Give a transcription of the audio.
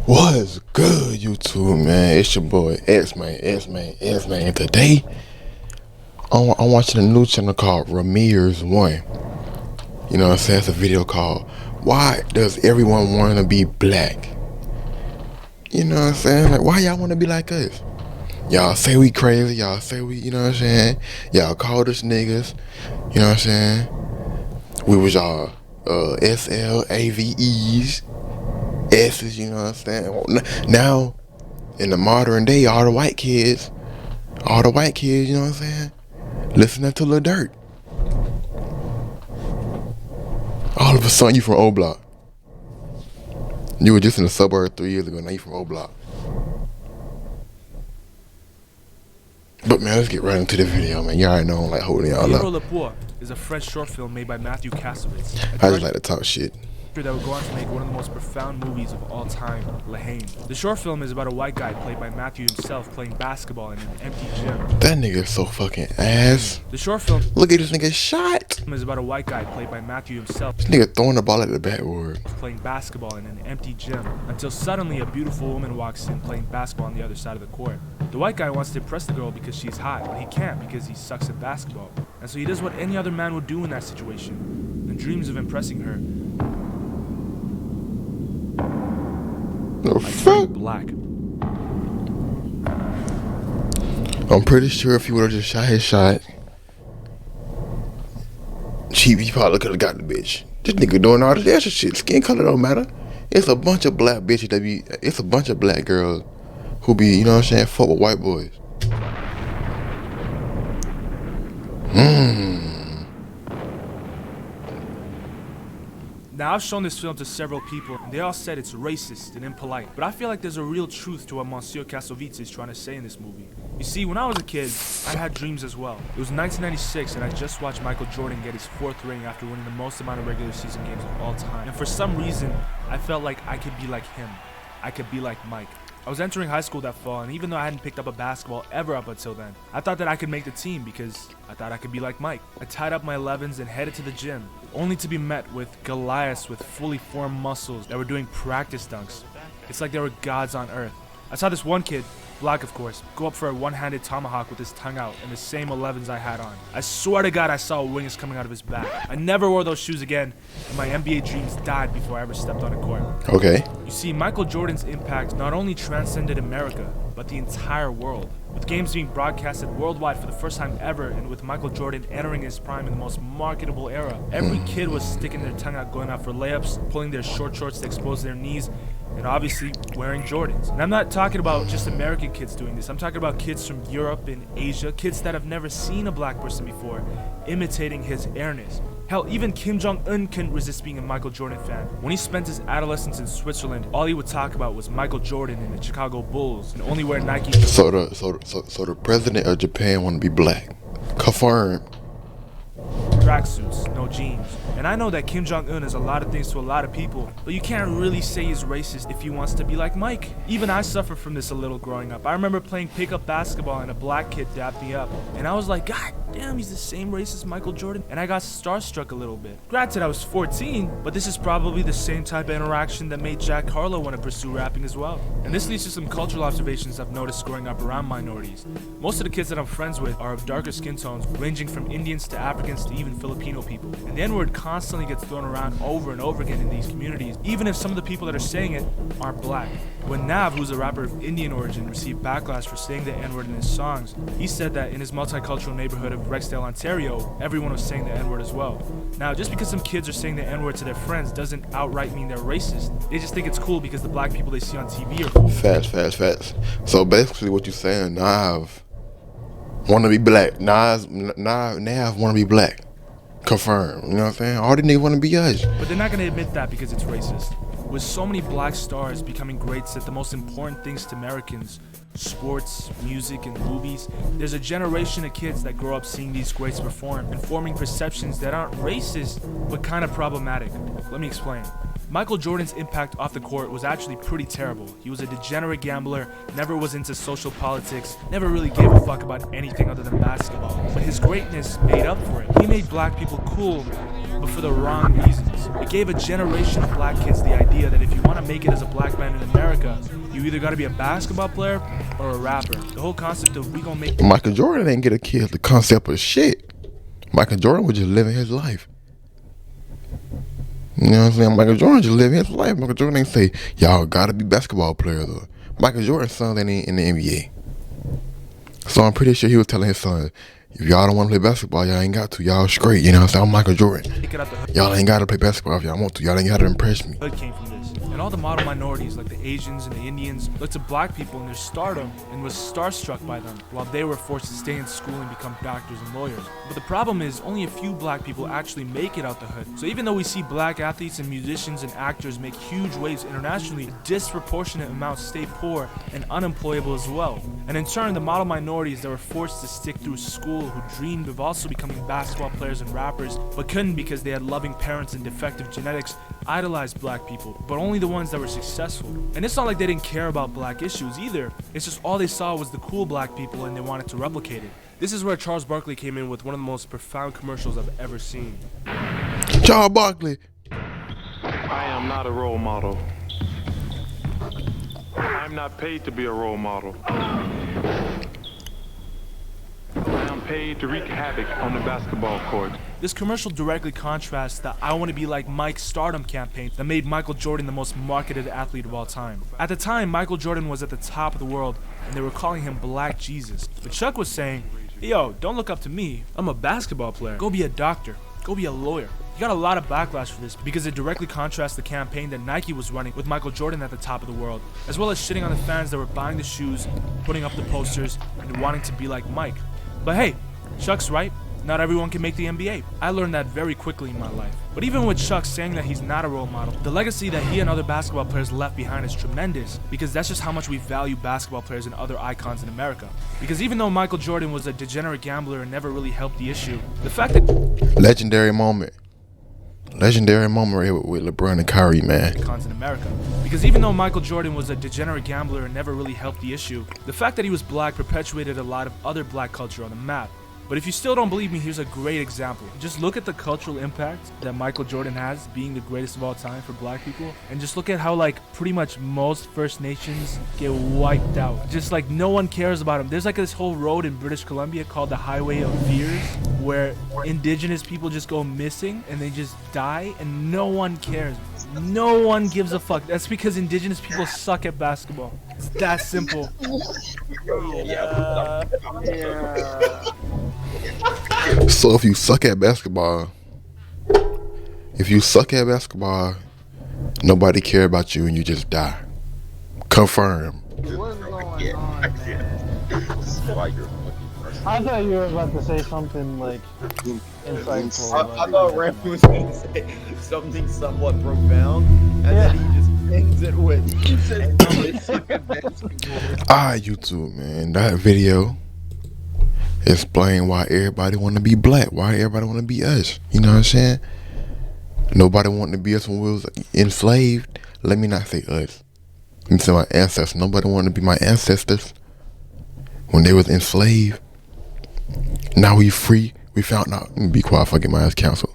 What's good, YouTube, man? It's your boy X-Man. And today, I'm watching a new channel called Ramirez One. You know what I'm saying? It's a video called "Why Does Everyone Want to Be Black?" You know what I'm saying? Like, why y'all want to be like us? Y'all say we crazy. Y'all say we, you know what I'm saying? Y'all called us niggas. You know what I'm saying? We was y'all SLAVEs. S's, you know what I'm saying? Now, in the modern day, all the white kids, you know what I'm saying? Listening to Lil Durk. All of a sudden, you from O Block. You were just in the suburb 3 years ago, now you from O Block. But man, let's get right into the video, man. You already know I'm like holding y'all Pierrot up. Le Poor is a French short film made by Matthew Kassovitz. I just like to talk shit. That would go on to make one of the most profound movies of all time, La Haine. The short film is about a white guy played by Matthew himself playing basketball in an empty gym. That nigga is so fucking ass. The short film Look at this nigga shot. is about a white guy played by Matthew himself This nigga throwing the ball at the backboard. playing basketball in an empty gym until suddenly a beautiful woman walks in playing basketball on the other side of the court. The white guy wants to impress the girl because she's hot, but he can't because he sucks at basketball. And so he does what any other man would do in that situation and dreams of impressing her. The fuck? Black. I'm pretty sure if he would have just shot his shot, he probably could have got the bitch. This nigga doing all this extra shit. Skin color don't matter. It's a bunch of black bitches that be. It's a bunch of black girls who be, you know what I'm saying, fuck with white boys. Now, I've shown this film to several people, and they all said it's racist and impolite. But I feel like there's a real truth to what Monsieur Kassovitz is trying to say in this movie. You see, when I was a kid, I had dreams as well. It was 1996, and I just watched Michael Jordan get his 4th ring after winning the most amount of regular season games of all time. And for some reason, I felt like I could be like him. I could be like Mike. I was entering high school that fall, and even though I hadn't picked up a basketball ever up until then, I thought that I could make the team because I thought I could be like Mike. I tied up my 11s and headed to the gym, only to be met with Goliaths with fully formed muscles that were doing practice dunks. It's like they were gods on earth. I saw this one kid, black of course, go up for a one-handed tomahawk with his tongue out in the same 11s I had on. I swear to God I saw wings coming out of his back. I never wore those shoes again, and my NBA dreams died before I ever stepped on a court. Okay. You see, Michael Jordan's impact not only transcended America, but the entire world. With games being broadcasted worldwide for the first time ever, and with Michael Jordan entering his prime in the most marketable era, every kid was sticking their tongue out going out for layups, pulling their short shorts to expose their knees, and obviously wearing Jordans. And I'm not talking about just American kids doing this. I'm talking about kids from Europe and Asia, kids that have never seen a black person before, imitating his airness. Hell, even Kim Jong-un couldn't resist being a Michael Jordan fan. When he spent his adolescence in Switzerland, all he would talk about was Michael Jordan and the Chicago Bulls, and only wear Nike. So the president of Japan want to be black. Confirmed. Tracksuits, no jeans. And I know that Kim Jong-un is a lot of things to a lot of people, but you can't really say he's racist if he wants to be like Mike. Even I suffered from this a little growing up. I remember playing pickup basketball and a black kid dapped me up, and I was like, God damn, he's the same race as Michael Jordan, and I got starstruck a little bit. Granted, I was 14, but this is probably the same type of interaction that made Jack Harlow want to pursue rapping as well. And this leads to some cultural observations I've noticed growing up around minorities. Most of the kids that I'm friends with are of darker skin tones, ranging from Indians to Africans to even Filipino people. And the N-word constantly gets thrown around over and over again in these communities, even if some of the people that are saying it aren't black. When Nav, who's a rapper of Indian origin, received backlash for saying the N-word in his songs, he said that in his multicultural neighborhood of Rexdale, Ontario, everyone was saying the N-word as well. Now, just because some kids are saying the N-word to their friends doesn't outright mean they're racist. They just think it's cool because the black people they see on TV are cool. Facts. So basically what you saying, Nav wanna be black. Nav wanna be black. Confirmed. You know what I'm saying? All the niggas wanna be us. But they're not gonna admit that because it's racist. With so many black stars becoming greats at the most important things to Americans, sports, music, and movies, there's a generation of kids that grow up seeing these greats perform and forming perceptions that aren't racist, but kind of problematic. Let me explain. Michael Jordan's impact off the court was actually pretty terrible. He was a degenerate gambler, never was into social politics, never really gave a fuck about anything other than basketball. But his greatness made up for it. He made black people cool, but for the wrong reasons. It gave a generation of black kids the idea that if you want to make it as a black man in America, You either gotta be a basketball player or a rapper. The whole concept of we gonna make Michael Jordan ain't get a kid the concept of shit. Michael Jordan was just living his life. You know what I'm saying? Michael Jordan just living his life. Michael Jordan ain't say, y'all gotta be basketball players. Or Michael Jordan's son ain't in the NBA. So I'm pretty sure he was telling his son, if y'all don't want to play basketball, y'all ain't got to. Y'all straight. You know what I'm saying? I'm Michael Jordan. it out the hood. Y'all ain't got to play basketball if y'all want to. Y'all ain't got to impress me. Hood came from this. And all the model minorities like the Asians and the Indians looked to black people in their stardom and was starstruck by them while they were forced to stay in school and become doctors and lawyers. But the problem is only a few black people actually make it out the hood. So even though we see black athletes and musicians and actors make huge waves internationally, disproportionate amounts stay poor and unemployable as well. And in turn, the model minorities that were forced to stick through school who dreamed of also becoming basketball players and rappers but couldn't because they had loving parents and defective genetics idolized black people, but only the ones that were successful. And it's not like they didn't care about black issues either. It's just all they saw was the cool black people and they wanted to replicate it. This is where Charles Barkley came in with one of the most profound commercials I've ever seen. Charles Barkley. I am not a role model. I'm not paid to be a role model. I am paid to wreak havoc on the basketball court. This commercial directly contrasts the I want to be like Mike stardom campaign that made Michael Jordan the most marketed athlete of all time. At the time, Michael Jordan was at the top of the world and they were calling him Black Jesus. But Chuck was saying, yo, don't look up to me. I'm a basketball player. Go be a doctor. Go be a lawyer. He got a lot of backlash for this because it directly contrasts the campaign that Nike was running with Michael Jordan at the top of the world, as well as shitting on the fans that were buying the shoes, putting up the posters, and wanting to be like Mike. But hey, Chuck's right. Not everyone can make the NBA. I learned that very quickly in my life. But even with Chuck saying that he's not a role model, the legacy that he and other basketball players left behind is tremendous because that's just how much we value basketball players and other icons in America. Because even though Michael Jordan was a degenerate gambler and never really helped the issue, the fact that Legendary moment right here with LeBron and Kyrie, man. icons in America. Because even though Michael Jordan was a degenerate gambler and never really helped the issue, the fact that he was black perpetuated a lot of other black culture on the map. But if you still don't believe me, here's a great example. Just look at the cultural impact that Michael Jordan has, being the greatest of all time for black people, and just look at how like pretty much most First Nations get wiped out. Just like no one cares about him. There's like this whole road in British Columbia called the Highway of Fears, where indigenous people just go missing and they just die and no one cares. No one gives a fuck. That's because indigenous people suck at basketball. It's that simple. So if you suck at basketball, nobody care about you and you just die. Confirm. What's going on, man? I thought you were about to say something like insightful. I thought Ram was going to say something somewhat profound, and then he just ends it with, YouTube, man. That video explain why everybody want to be black, why everybody want to be us. You know what I'm saying? Nobody wanted to be us when we was enslaved. Let me not say us. Let me say my ancestors. Nobody wanted to be my ancestors when they was enslaved. Now we free. We found out. Let me be quiet if I get my ass canceled.